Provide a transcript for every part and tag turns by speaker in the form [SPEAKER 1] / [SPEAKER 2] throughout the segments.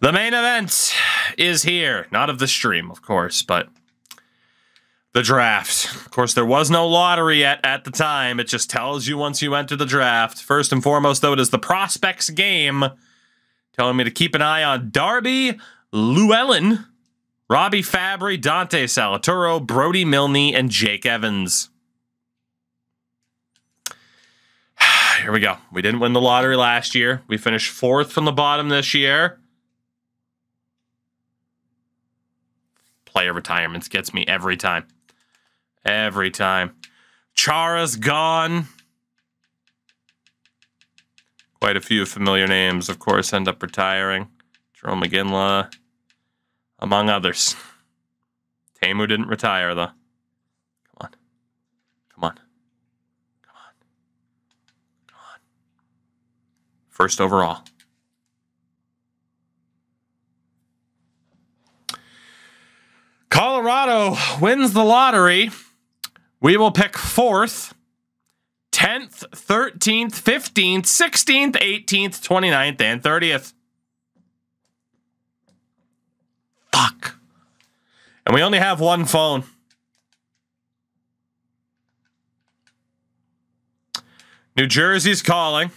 [SPEAKER 1] The main event is here. Not of the stream, of course, but the draft. Of course, there was no lottery at the time. It just tells you once you enter the draft. First and foremost, though, it is the prospects game, telling me to keep an eye on Darby Llewellyn, Robbie Fabry, Dante Salaturo, Brody Milne, and Jake Evans. Here we go. We didn't win the lottery last year. We finished 4th from the bottom this year. Player retirements gets me every time. Every time. Chara's gone. Quite a few familiar names, of course, end up retiring. Jerome McGinley, among others. Tamu didn't retire, though. Come on. Come on. Come on. Come on. First overall. Colorado wins the lottery. We will pick 4th, 10th, 13th, 15th, 16th, 18th, 29th, and 30th. Fuck. And we only have one phone. New Jersey's calling.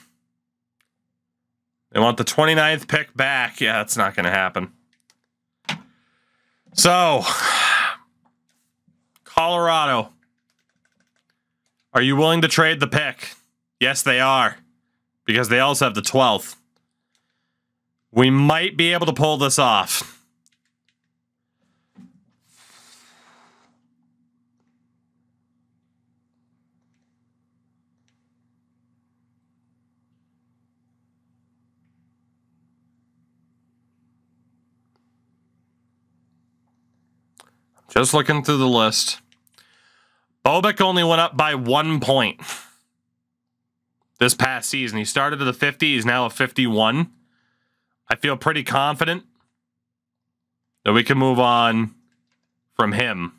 [SPEAKER 1] They want the 29th pick back. Yeah, that's not going to happen. So, Colorado, are you willing to trade the pick? Yes, they are, because they also have the 12th. We might be able to pull this off. Just looking through the list. Bobick only went up by 1 point this past season. He started at a 50. He's now a 51. I feel pretty confident that we can move on from him.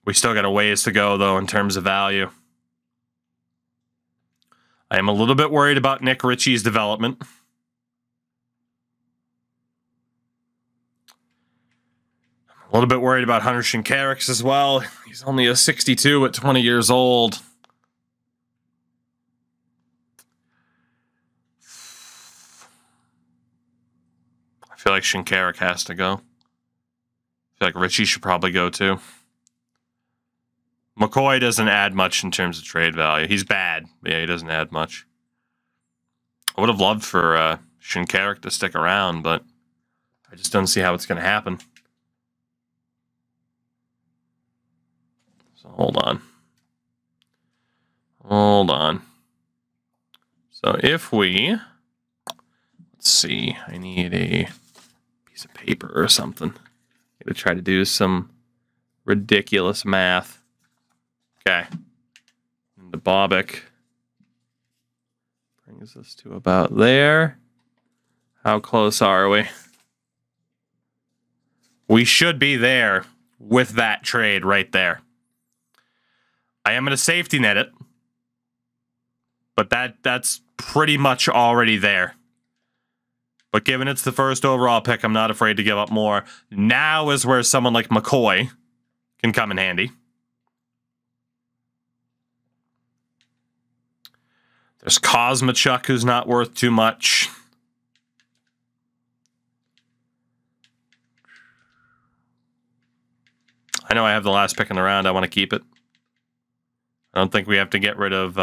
[SPEAKER 1] We still got a ways to go, though, in terms of value. I am a little bit worried about Nick Ritchie's development. A little bit worried about Hunter Shinkarix as well. He's only a 62 at 20 years old. I feel like Shinkarix has to go. I feel like Ritchie should probably go too. McCoy doesn't add much in terms of trade value. He's bad. Yeah, he doesn't add much. I would have loved for Shinkarix to stick around, but I just don't see how it's going to happen. So hold on. Hold on. So if we, let's see, I need a piece of paper or something. I'm going to try to do some ridiculous math. Okay. And the Bobick brings us to about there. How close are we? We should be there with that trade right there. I am going to safety net it, but that's pretty much already there. But given it's the first overall pick, I'm not afraid to give up more. Now is where someone like McCoy can come in handy. There's Kosmachuk, who's not worth too much. I know I have the last pick in the round. I want to keep it. I don't think we have to get rid of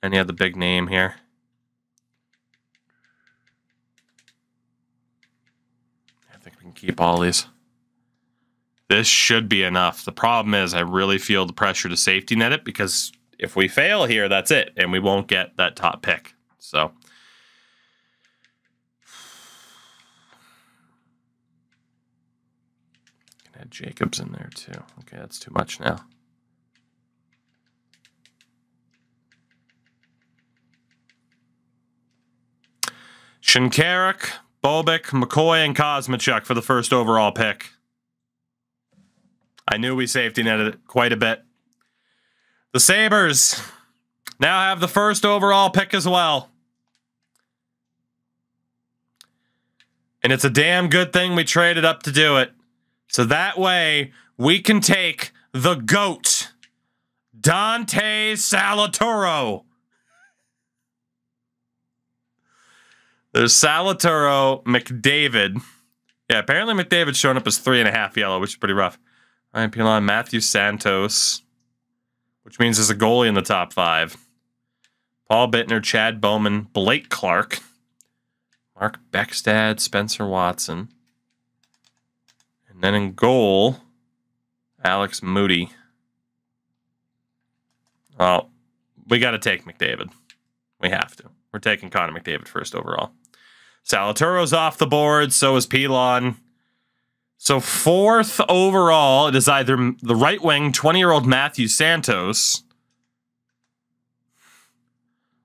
[SPEAKER 1] any other big name here. I think we can keep all these. This should be enough. The problem is I really feel the pressure to safety net it, because if we fail here, that's it, and we won't get that top pick. So can add Jacobs in there too. Okay, that's too much now. Shinkarix, Bobick, McCoy, and Kosmachuk for the first overall pick. I knew we safety netted it quite a bit. The Sabres now have the first overall pick as well. And it's a damn good thing we traded up to do it. So that way, we can take the GOAT, Dante Salatoro. There's Salatoro, McDavid. Yeah, apparently McDavid's showing up as 3.5 yellow, which is pretty rough. Ryan Pilon, Matthew Santos, which means there's a goalie in the top 5. Paul Bittner, Chad Bowman, Blake Clark, Mark Beckstad, Spencer Watson. And then in goal, Alex Moody. Well, we got to take McDavid. We have to. We're taking Connor McDavid first overall. Salaturo's off the board, so is Pilon. So 4th overall, it is either the right wing, 20-year-old Matthew Santos,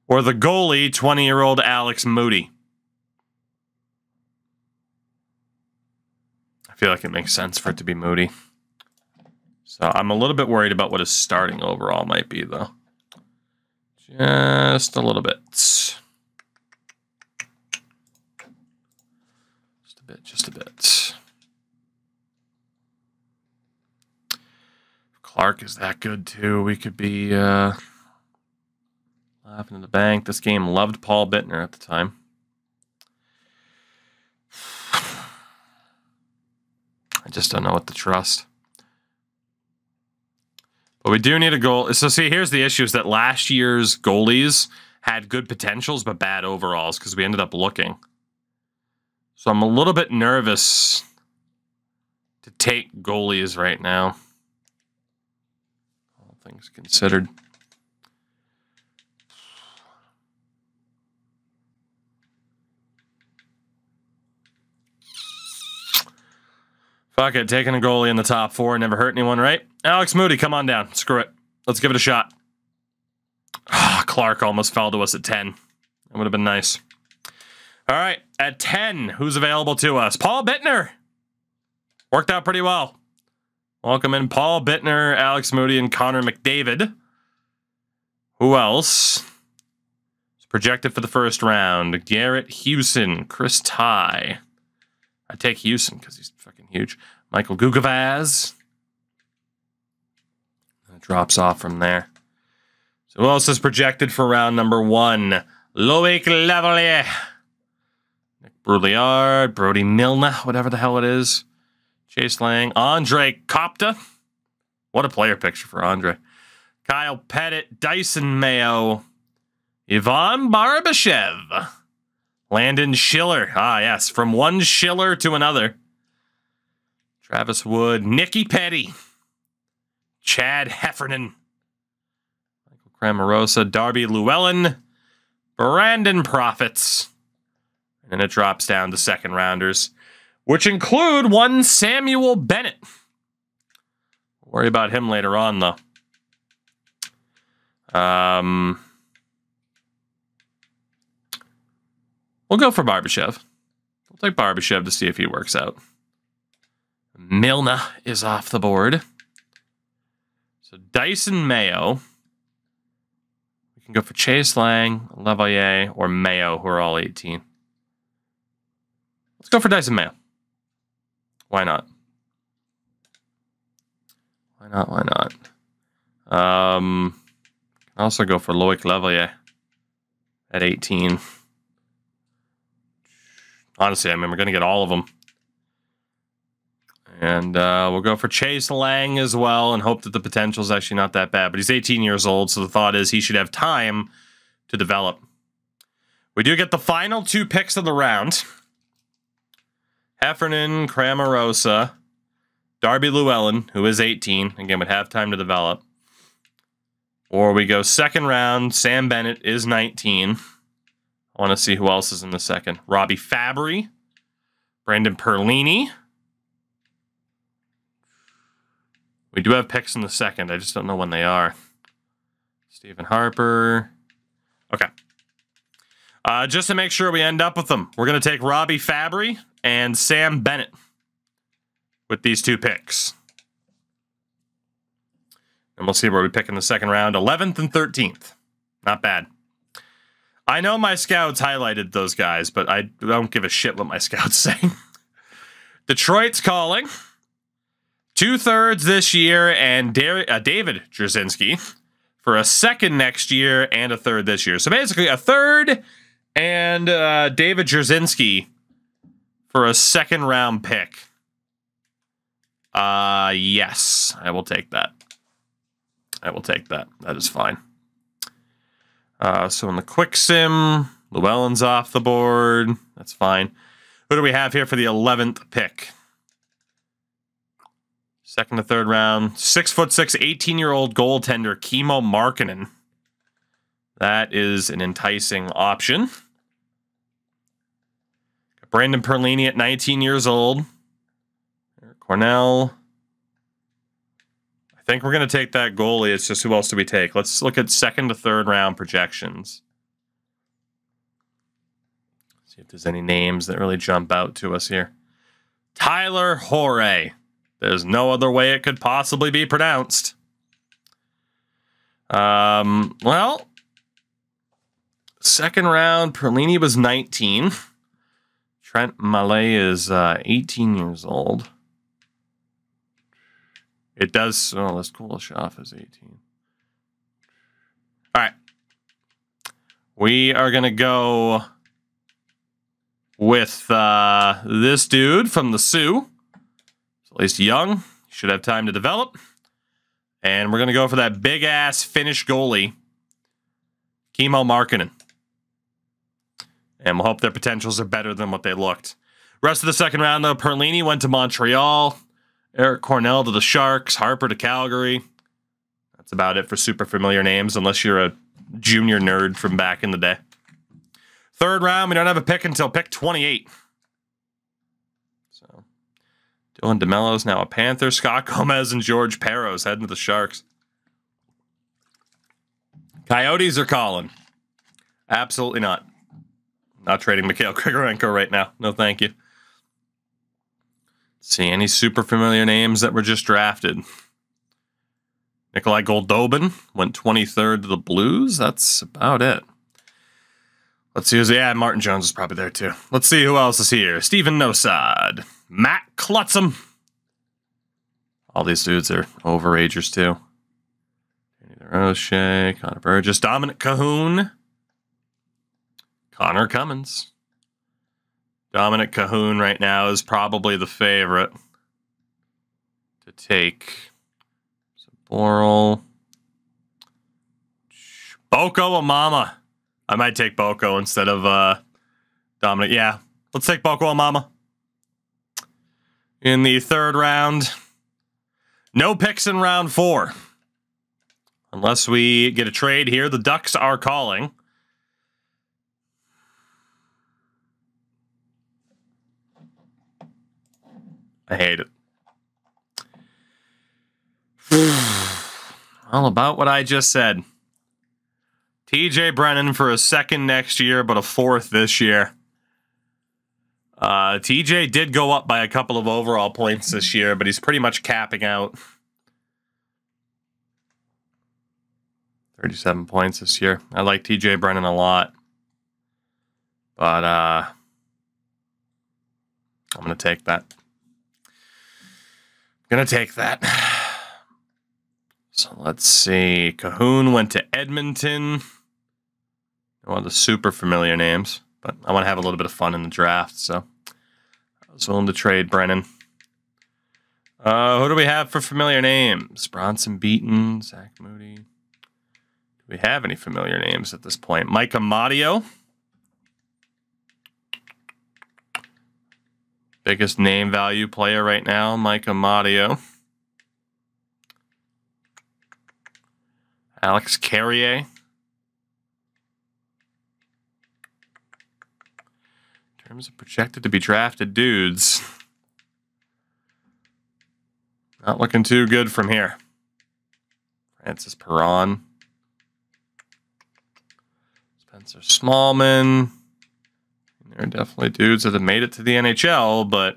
[SPEAKER 1] or the goalie, 20-year-old Alex Moody. I feel like it makes sense for it to be Moody. So I'm a little bit worried about what his starting overall might be, though. Just a little bit. Just a bit. Clark is that good, too. We could be laughing in the bank. This game loved Paul Bittner at the time. I just don't know what to trust. But we do need a goal. So, see, here's the issue is that last year's goalies had good potentials but bad overalls because we ended up looking. So I'm a little bit nervous to take goalies right now. All things considered. Fuck it, taking a goalie in the top 4 never hurt anyone, right? Alex Moody, come on down. Screw it. Let's give it a shot. Clark almost fell to us at 10. That would have been nice. All right, at 10, who's available to us? Paul Bittner. Worked out pretty well. Welcome in Paul Bittner, Alex Moody, and Connor McDavid. Who else is projected for the first round? Garrett Hewson, Chris Ty. I take Hewson because he's fucking huge. Michael Gugavaz. It drops off from there. So who else is projected for round number 1? Loic Lavalier. Brouillard, Brody Milne, whatever the hell it is. Chase Lang, Andre Kopta. What a player picture for Andre. Kyle Pettit, Dyson Mayo, Ivan Barbashev, Landon Schiller. Ah, yes, from one Schiller to another. Travis Wood, Nicky Petty, Chad Heffernan, Michael Cramarosa, Darby Llewellyn, Brandon Profits. And it drops down to second rounders, which include one Samuel Bennett. Worry about him later on, though. We'll go for Barbashev. We'll take Barbashev to see if he works out. Milne is off the board. So Dyson Mayo. We can go for Chase Lang, Lavalier, or Mayo, who are all 18. Let's go for Dyson Mayo. Why not? Why not? Why not? Also go for Loic Lavalier at 18. Honestly, I mean, we're going to get all of them. And we'll go for Chase Lang as well and hope that the potential is actually not that bad. But he's 18 years old, so the thought is he should have time to develop. We do get the final 2 picks of the round. Heffernan, Cramarosa, Darby Llewellyn, who is 18, again, would have time to develop. Or we go second round, Sam Bennett is 19. I want to see who else is in the second. Robbie Fabry, Brandon Perlini. We do have picks in the second, I just don't know when they are. Stephen Harper. Okay. Just to make sure we end up with them, we're going to take Robbie Fabry and Sam Bennett with these 2 picks. And we'll see where we pick in the second round. 11th and 13th. Not bad. I know my scouts highlighted those guys, but I don't give a shit what my scouts say. Detroit's calling. 2/3 this year, and David Jasinski for a second next year and a third this year. So basically a third and David Jasinski for a second round pick. Yes, I will take that. I will take that. That is fine. So in the quick sim, Llewellyn's off the board. That's fine. Who do we have here for the 11th pick? Second to third round. 6'6", 18-year-old goaltender, Kimmo Markkinen. That is an enticing option. Brandon Perlini at 19 years old. Eric Cornell. I think we're going to take that goalie. It's just who else do we take? Let's look at second to third round projections. See if there's any names that really jump out to us here. Tyler Hoare. There's no other way it could possibly be pronounced. Well, second round, Perlini was 19. Trent Mallet is 18 years old. It does. Oh, this Kuleshov is 18. All right. We are going to go with this dude from the Sioux. At least young. Should have time to develop. And we're going to go for that big-ass Finnish goalie, Kimmo Markkinen. And we'll hope their potentials are better than what they looked. Rest of the second round, though, Perlini went to Montreal. Eric Cornell to the Sharks. Harper to Calgary. That's about it for super familiar names, unless you're a junior nerd from back in the day. Third round, we don't have a pick until pick 28. So, Dylan DeMello's now a Panther. Scott Gomez and George Peros heading to the Sharks. Coyotes are calling. Absolutely not. Not trading Mikhail Grigorenko right now. No, thank you. Let's see, any super familiar names that were just drafted? Nikolai Goldobin went 23rd to the Blues. That's about it. Let's see. Yeah, Martin Jones is probably there too. Let's see who else is here. Steven Nosad. Matt Klutzum. All these dudes are overagers too. Danny DeRoche, Connor Burgess, Dominic Cahoon, Connor Cummins. Dominic Cahoon right now is probably the favorite to take. Boral. Boko Amama. I might take Boko instead of Dominic. Yeah, let's take Boko Amama. In the third round, no picks in round 4. Unless we get a trade here, the Ducks are calling. I hate it. All about what I just said. TJ Brennan for a second next year, but a fourth this year. TJ did go up by a couple of overall points this year, but he's pretty much capping out. 37 points this year. I like TJ Brennan a lot. But I'm going to take that. So let's see. Cahoon went to Edmonton. One of the super familiar names, but I want to have a little bit of fun in the draft, so I was willing to trade Brennan. Who do we have for familiar names? Bronson Beaton, Zach Moody. Do we have any familiar names at this point? Mike Amadio. Biggest name value player right now, Mike Amadio. Alex Carrier. In terms of projected to be drafted dudes, not looking too good from here. Francis Perron. Spencer Smallman. There are definitely dudes that have made it to the NHL, but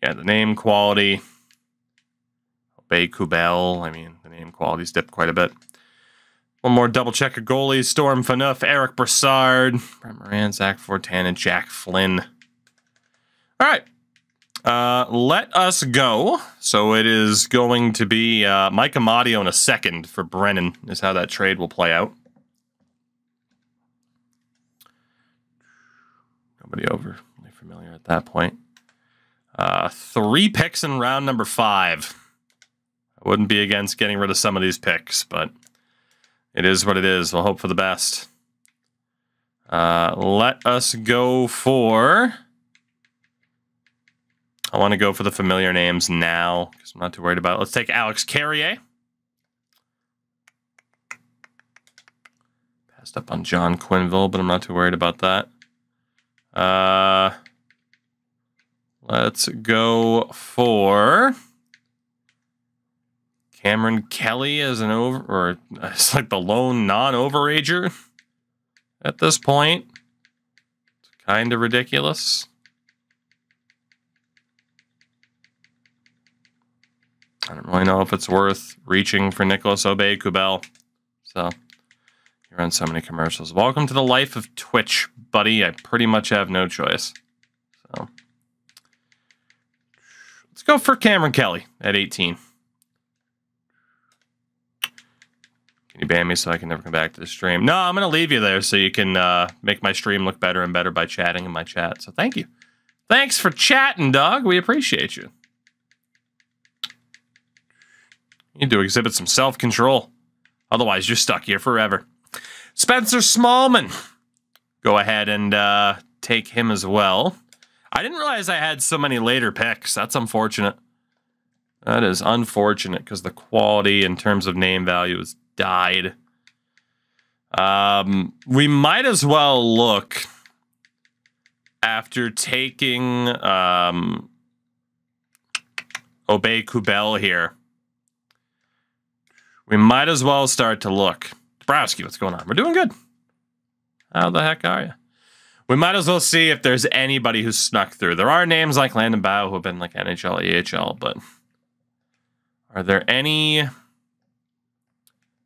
[SPEAKER 1] yeah, the name quality. Obey Kubel. I mean, the name quality's dipped quite a bit. One more double check of goalies. Storm Phaneuf, Eric Brassard, Brent Moran, Zach Fortan, and Jack Flynn. All right. Let us go. So it is going to be Mike Amadio in a second for Brennan is how that trade will play out. Nobody overly familiar at that point. 3 picks in round number 5. I wouldn't be against getting rid of some of these picks, but it is what it is. We'll hope for the best. Let us go for... I want to go for the familiar names now because I'm not too worried about it. Let's take Alex Carrier. Passed up on John Quinville, but I'm not too worried about that. Let's go for Cameron Kelly as an or it's like the lone non-overager at this point. It's kind of ridiculous. I don't really know if it's worth reaching for Nicholas Aube-Kubel. So, you're on so many commercials. Welcome to the life of Twitch, buddy. I pretty much have no choice. So, let's go for Cameron Kelly at 18. Can you ban me so I can never come back to the stream? No, I'm going to leave you there so you can make my stream look better and better by chatting in my chat. So, thank you. Thanks for chatting, dog. We appreciate you. You need to exhibit some self-control. Otherwise, you're stuck here forever. Spencer Smallman. Go ahead and take him as well. I didn't realize I had so many later picks. That's unfortunate. That is unfortunate because the quality in terms of name value has died. We might as well look after taking Aube-Kubel here. We might as well start to look. Dabrowski, what's going on? We're doing good. How the heck are you? We might as well see if there's anybody who's snuck through. There are names like Landon Bow who have been like NHL, AHL, but are there any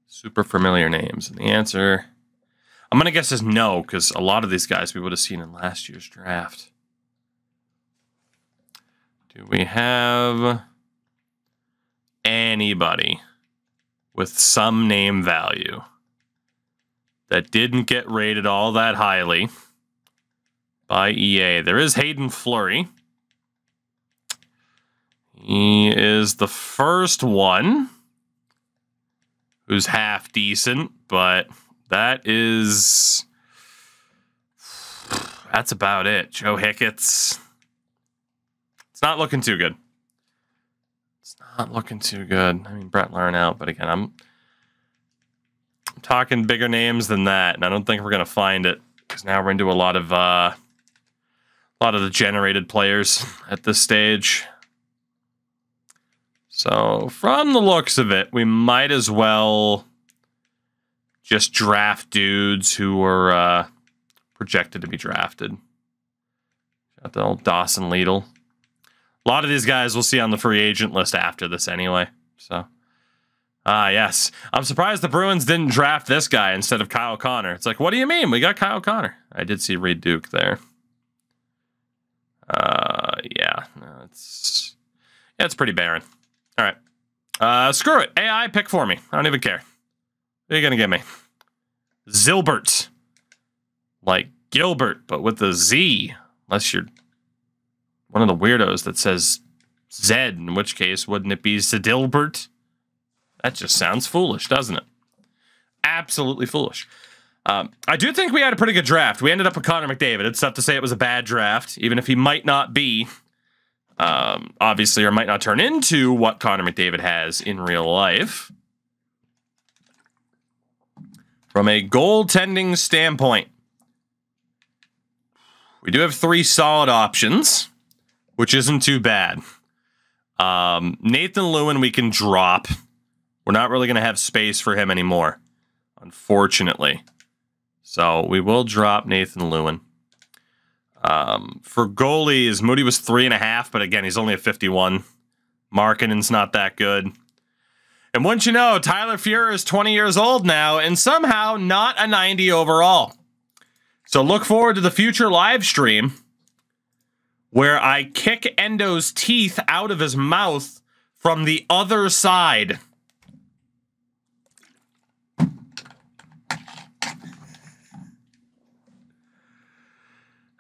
[SPEAKER 1] super familiar names? And the answer, I'm going to guess is no, because a lot of these guys we would have seen in last year's draft. Do we have anybody with some name value that didn't get rated all that highly by EA? There is Hayden Fleury. He is the first one who's half decent, but that's about it. Joe Hickett's. It's not looking too good. Not looking too good. I mean, Brett Larnell, but again, I'm talking bigger names than that, and I don't think we're gonna find it because now we're into a lot of the generated players at this stage. So, from the looks of it, we might as well just draft dudes who were projected to be drafted. Got the old Dawson Lidl. A lot of these guys we'll see on the free agent list after this anyway. So, yes. I'm surprised the Bruins didn't draft this guy instead of Kyle Connor. It's like, what do you mean? We got Kyle Connor. I did see Reed Duke there. Yeah. No, it's pretty barren. All right. Screw it. AI, pick for me. I don't even care. What are you going to give me? Zilbert. Like Gilbert, but with a Z. Unless you're one of the weirdos that says Z, in which case, wouldn't it be Zidilbert? That just sounds foolish, doesn't it? Absolutely foolish. I do think we had a pretty good draft. We ended up with Connor McDavid. It's tough to say it was a bad draft, even if he might not be, obviously, or might not turn into what Connor McDavid has in real life. From a goaltending standpoint, we do have 3 solid options, which isn't too bad. Nathan Lewin we can drop. We're not really going to have space for him anymore, unfortunately. So we will drop Nathan Lewin. For goalies, Moody was 3.5, but again, he's only a 51. Markkanen's not that good. And once you know, Tyler Fuhrer is 20 years old now and somehow not a 90 overall. So look forward to the future live stream where I kick Endo's teeth out of his mouth from the other side.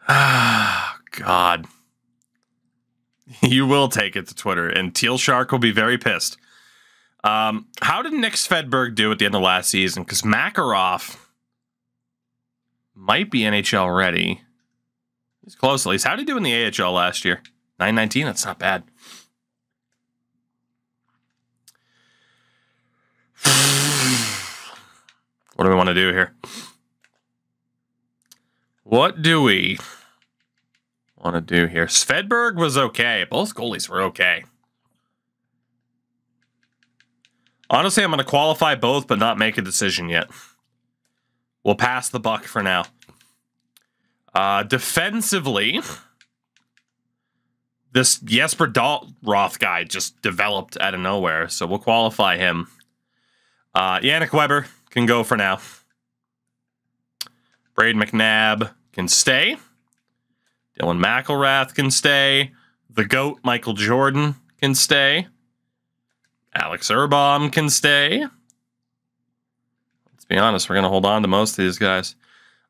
[SPEAKER 1] Ah, God. You will take it to Twitter, and Teal Shark will be very pissed. How did Nick Svedberg do at the end of last season? Because Makarov might be NHL ready. He's close at least. How did he do in the AHL last year? 919? That's not bad. What do we want to do here? What do we want to do here? Svedberg was okay. Both goalies were okay. Honestly, I'm going to qualify both, but not make a decision yet. We'll pass the buck for now. Defensively, this Jesper Dahlroth guy just developed out of nowhere, so we'll qualify him. Yannick Weber can go for now. Braden McNabb can stay. Dylan McElrath can stay. The GOAT, Michael Jordan, can stay. Alex Urbaum can stay. Let's be honest, we're going to hold on to most of these guys.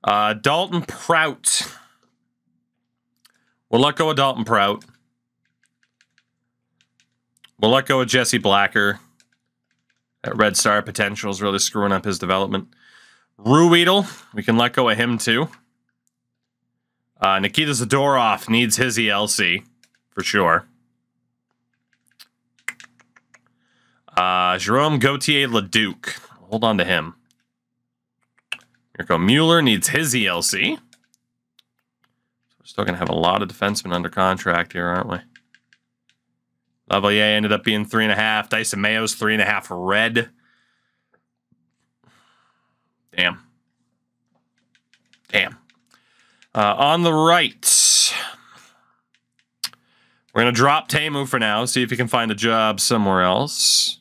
[SPEAKER 1] Dalton Prout. We'll let go of Dalton Prout. We'll let go of Jesse Blacker. That Red Star potential is really screwing up his development. Ruedel, we can let go of him too. Nikita Zadorov needs his ELC, for sure. Jerome Gauthier-Leduc. Hold on to him. Mirko Mueller needs his ELC. We're still going to have a lot of defensemen under contract here, aren't we? Lavalier ended up being 3.5. Dyson Mayo's 3.5 red. Damn. Damn. On the right, we're going to drop Teemu for now, see if he can find a job somewhere else.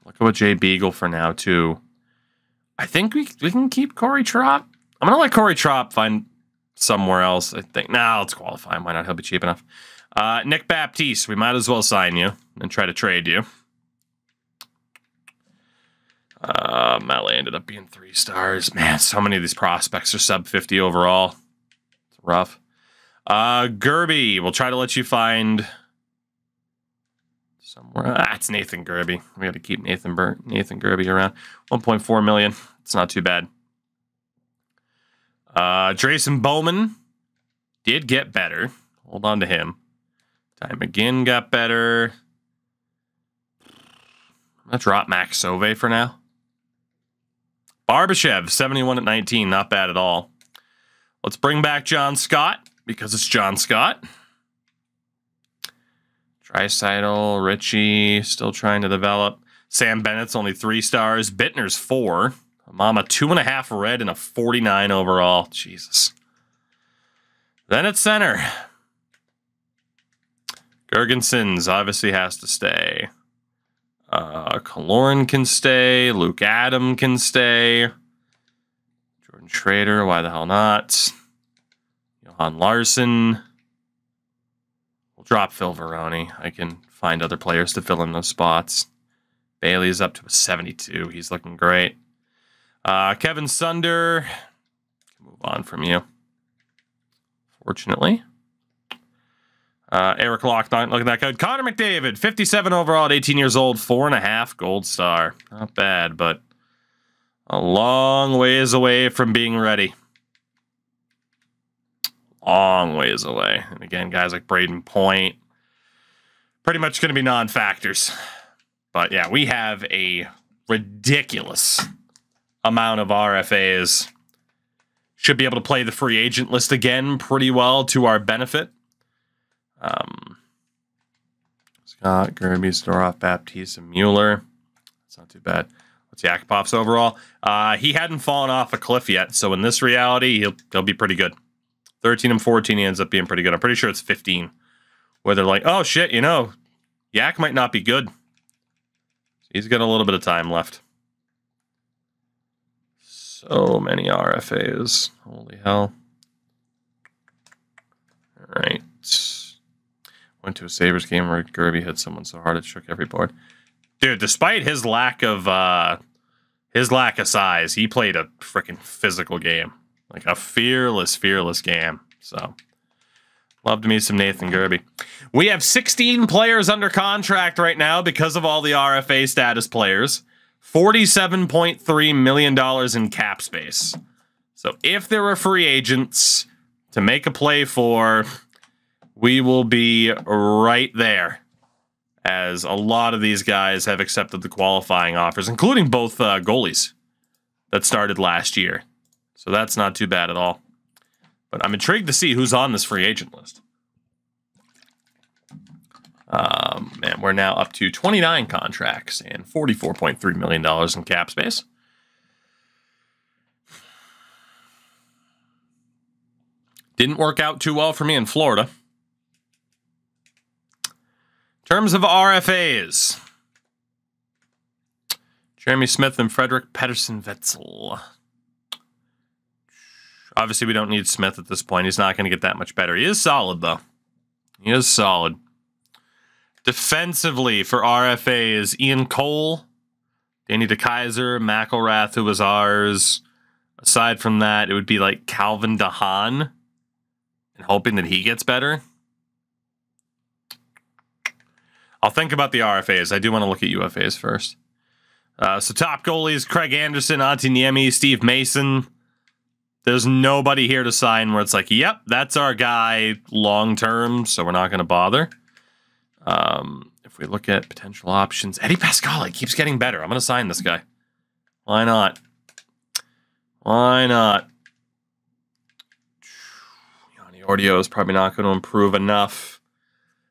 [SPEAKER 1] Look at Jay Beagle for now, too. I think we can keep Corey Trop. I'm going to let Corey Trop find somewhere else, I think. Nah, let's qualify him. Why not? He'll be cheap enough. Nick Baptiste, we might as well sign you and try to trade you. Mele ended up being 3 stars. Man, so many of these prospects are sub 50 overall. It's rough. Gerby, we'll try to let you find somewhere. It's Nathan Gerby. We got to keep Nathan Gerby around. 1.4 million. It's not too bad. Drayson Bowman did get better. Hold on to him. Ty McGinn got better. I'm going to drop Max Sauve for now. Barbashev, 71 at 19. Not bad at all. Let's bring back John Scott, because it's John Scott. Draisaitl, Richie, still trying to develop. Sam Bennett's only 3 stars. Bittner's 4. Mama, 2.5 red and a 49 overall. Jesus. Then at center. Gergensons obviously has to stay. Kaloran can stay. Luke Adam can stay. Jordan Schrader, why the hell not? Johan Larson. We'll drop Phil Varone. I can find other players to fill in those spots. Bailey's up to a 72. He's looking great. Kevin Sunder. Move on from you. Fortunately. Eric Lockton, look at that code. Connor McDavid, 57 overall at 18 years old, 4.5 gold star. Not bad, but a long ways away from being ready. Long ways away. And again, guys like Braden Point, pretty much going to be non-factors. But yeah, we have a ridiculous amount of RFAs. Should be able to play the free agent list again pretty well to our benefit. Scott, Gerby, Storhoff, Baptiste, and Mueller. That's not too bad. What's Yakupov's overall? He hadn't fallen off a cliff yet, so in this reality, he'll be pretty good. 13 and 14, he ends up being pretty good. I'm pretty sure it's 15, where they're like, oh shit, you Yak might not be good. He's got a little bit of time left. So many RFAs. Holy hell. All right. Went to a Sabres game where Gerby hit someone so hard it shook every board. Dude, despite his lack of size, he played a freaking physical game. Like a fearless game. So, love to meet some Nathan Gerby. We have 16 players under contract right now because of all the RFA status players. $47.3 million in cap space. So if there are free agents to make a play for, we will be right there, as a lot of these guys have accepted the qualifying offers, including both goalies that started last year. So that's not too bad at all. But I'm intrigued to see who's on this free agent list. Man, we're now up to 29 contracts and $44.3 million in cap space. Didn't work out too well for me in Florida. In terms of RFAs, Jeremy Smith and Frederick Pettersson-Wetzel. Obviously, we don't need Smith at this point. He's not going to get that much better. He is solid, though. He is solid. Defensively for RFA is Ian Cole, Danny DeKaiser, McElrath, who was ours. Aside from that, it would be like Calvin DeHaan, and hoping that he gets better. I'll think about the RFAs. I do want to look at UFAs first. So top goalies, Craig Anderson, Antti Niemi, Steve Mason. There's nobody here to sign where it's like, yep, that's our guy long-term, so we're not going to bother. If we look at potential options, Eddie Pascali keeps getting better. I'm going to sign this guy. Why not? Why not? Yanni Ordio is probably not going to improve enough.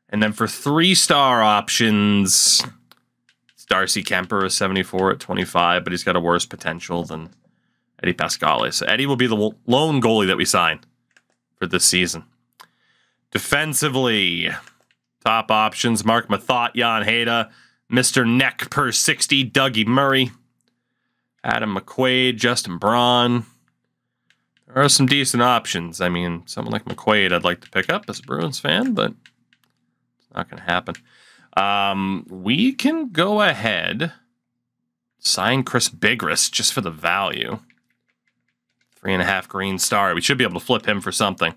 [SPEAKER 1] And then for 3-star options, it's Darcy Kemper, a 74 at 25, but he's got a worse potential than Eddie Pascali. So Eddie will be the lone goalie that we sign for this season. Defensively, top options, Mark Mathot, Jan Heda, Mr. Neck per 60, Dougie Murray, Adam McQuaid, Justin Braun. There are some decent options. I mean, someone like McQuaid I'd like to pick up as a Bruins fan, but it's not going to happen. We can go ahead, sign Chris Bigris just for the value. 3.5 green star. We should be able to flip him for something.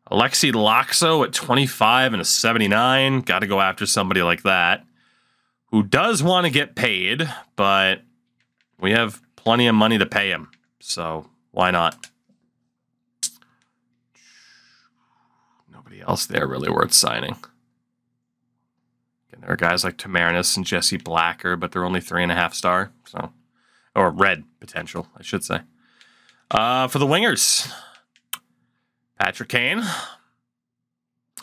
[SPEAKER 1] Alexei Laxo at 25 and a 79. Got to go after somebody like that who does want to get paid, but we have plenty of money to pay him. So why not? Nobody else there really worth signing. Again, there are guys like Tamarinus and Jesse Blacker, but they're only 3.5 star. So, or red potential, I should say. For the wingers, Patrick Kane,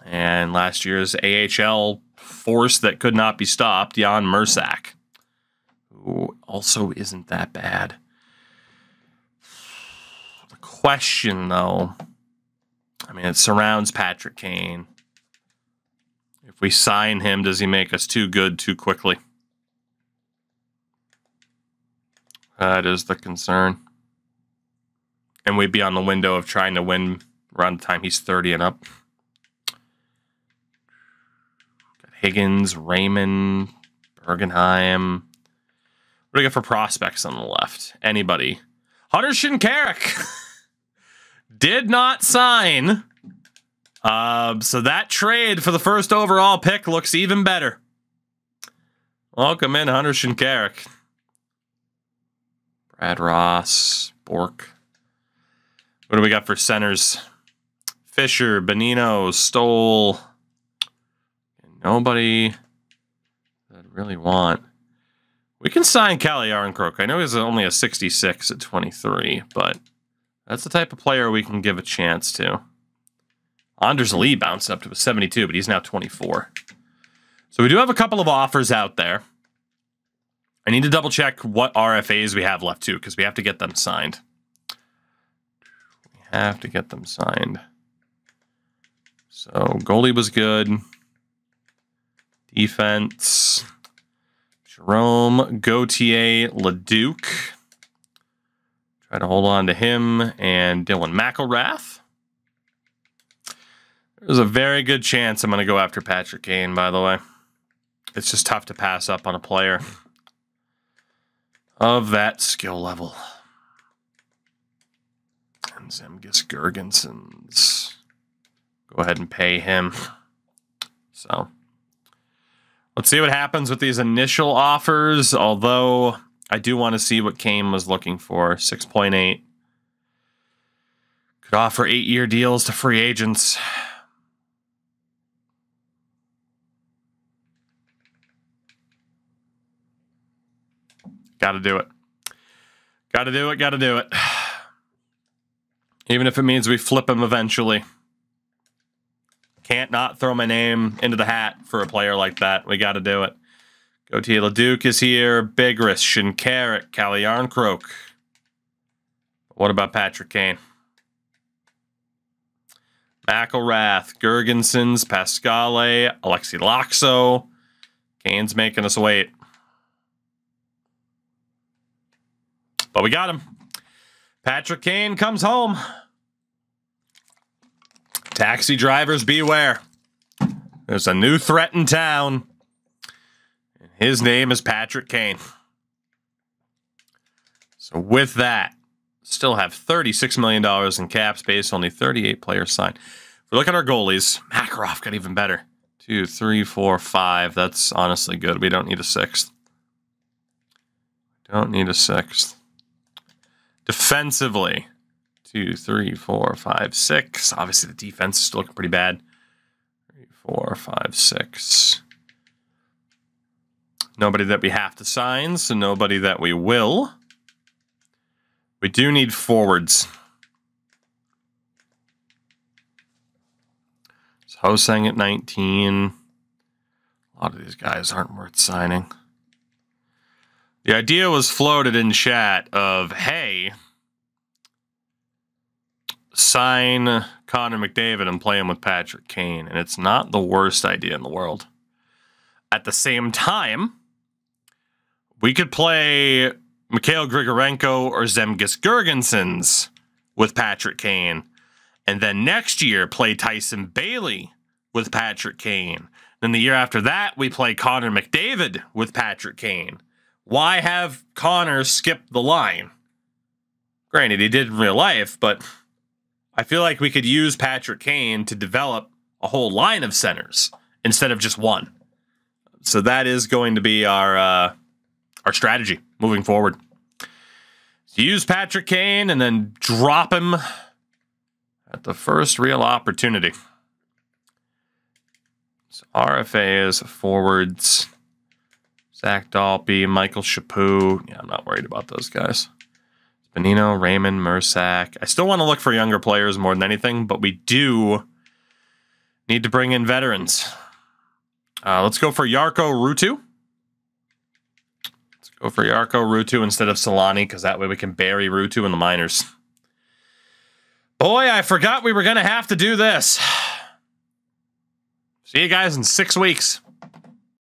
[SPEAKER 1] and last year's AHL force that could not be stopped, Jan Mersak, who also isn't that bad. The question, though, I mean, it surrounds Patrick Kane. If we sign him, does he make us too good too quickly? That is the concern. And we'd be on the window of trying to win around the time he's 30 and up. Got Higgins, Raymond, Bergenheim. What do we got for prospects on the left? Anybody? Hunter Shinkarik did not sign. So that trade for the first overall pick looks even better. Welcome in, Hunter Shinkarik. Brad Ross, Bork. What do we got for centers? Fisher, Bonino, Stoll. Nobody that I really want. We can sign Calle Yarncroke. I know he's only a 66 at 23, but that's the type of player we can give a chance to. Anders Lee bounced up to a 72, but he's now 24. So we do have a couple of offers out there. I need to double check what RFAs we have left too, because we have to get them signed. Have to get them signed. So goalie was good. Defense. Jerome Gauthier Leduc. Try to hold on to him and Dylan McElrath. There's a very good chance I'm going to go after Patrick Kane, by the way. It's just tough to pass up on a player of that skill level. And Zemgus Girgensons. Go ahead and pay him. So, let's see what happens with these initial offers, although I do want to see what Kane was looking for. 6.8. Could offer 8-year deals to free agents. Gotta do it. Gotta do it, gotta do it. Even if it means we flip him eventually. Can't not throw my name into the hat for a player like that. We gotta do it. Gauthier Leduc is here. Bigris, Shinkarik, Calle Yarncroke. What about Patrick Kane? McElrath, Girgensons, Pascale, Alexi Laxo. Kane's making us wait. But we got him. Patrick Kane comes home. Taxi drivers beware. There's a new threat in town. His name is Patrick Kane. So with that, still have $36 million in cap space, only 38 players signed. If we look at our goalies, Makarov got even better. 2, 3, 4, 5. That's honestly good. We don't need a sixth. Don't need a sixth. Defensively, 2, 3, 4, 5, 6. Obviously, the defense is still looking pretty bad. 3, 4, 5, 6. Nobody that we have to sign, so nobody that we will. We do need forwards. So Hosang at 19. A lot of these guys aren't worth signing. The idea was floated in chat of, hey, sign Connor McDavid and play him with Patrick Kane. And it's not the worst idea in the world. At the same time, we could play Mikhail Grigorenko or Zemgus Girgensons with Patrick Kane. And then next year, play Tyson Bailey with Patrick Kane. Then the year after that, we play Connor McDavid with Patrick Kane. Why have Connor skip the line? Granted, he did in real life, but I feel like we could use Patrick Kane to develop a whole line of centers instead of just one. So that is going to be our strategy moving forward. So use Patrick Kane and then drop him at the first real opportunity. So RFAs, forwards, Zach Dalpe, Michael Chaput. Yeah, I'm not worried about those guys. Benino, Raymond, Mersak. I still want to look for younger players more than anything, but we do need to bring in veterans. Let's go for Jarkko Ruutu. Let's go for Jarkko Ruutu instead of Solani, because that way we can bury Ruutu in the minors. Boy, I forgot we were going to have to do this. See you guys in 6 weeks.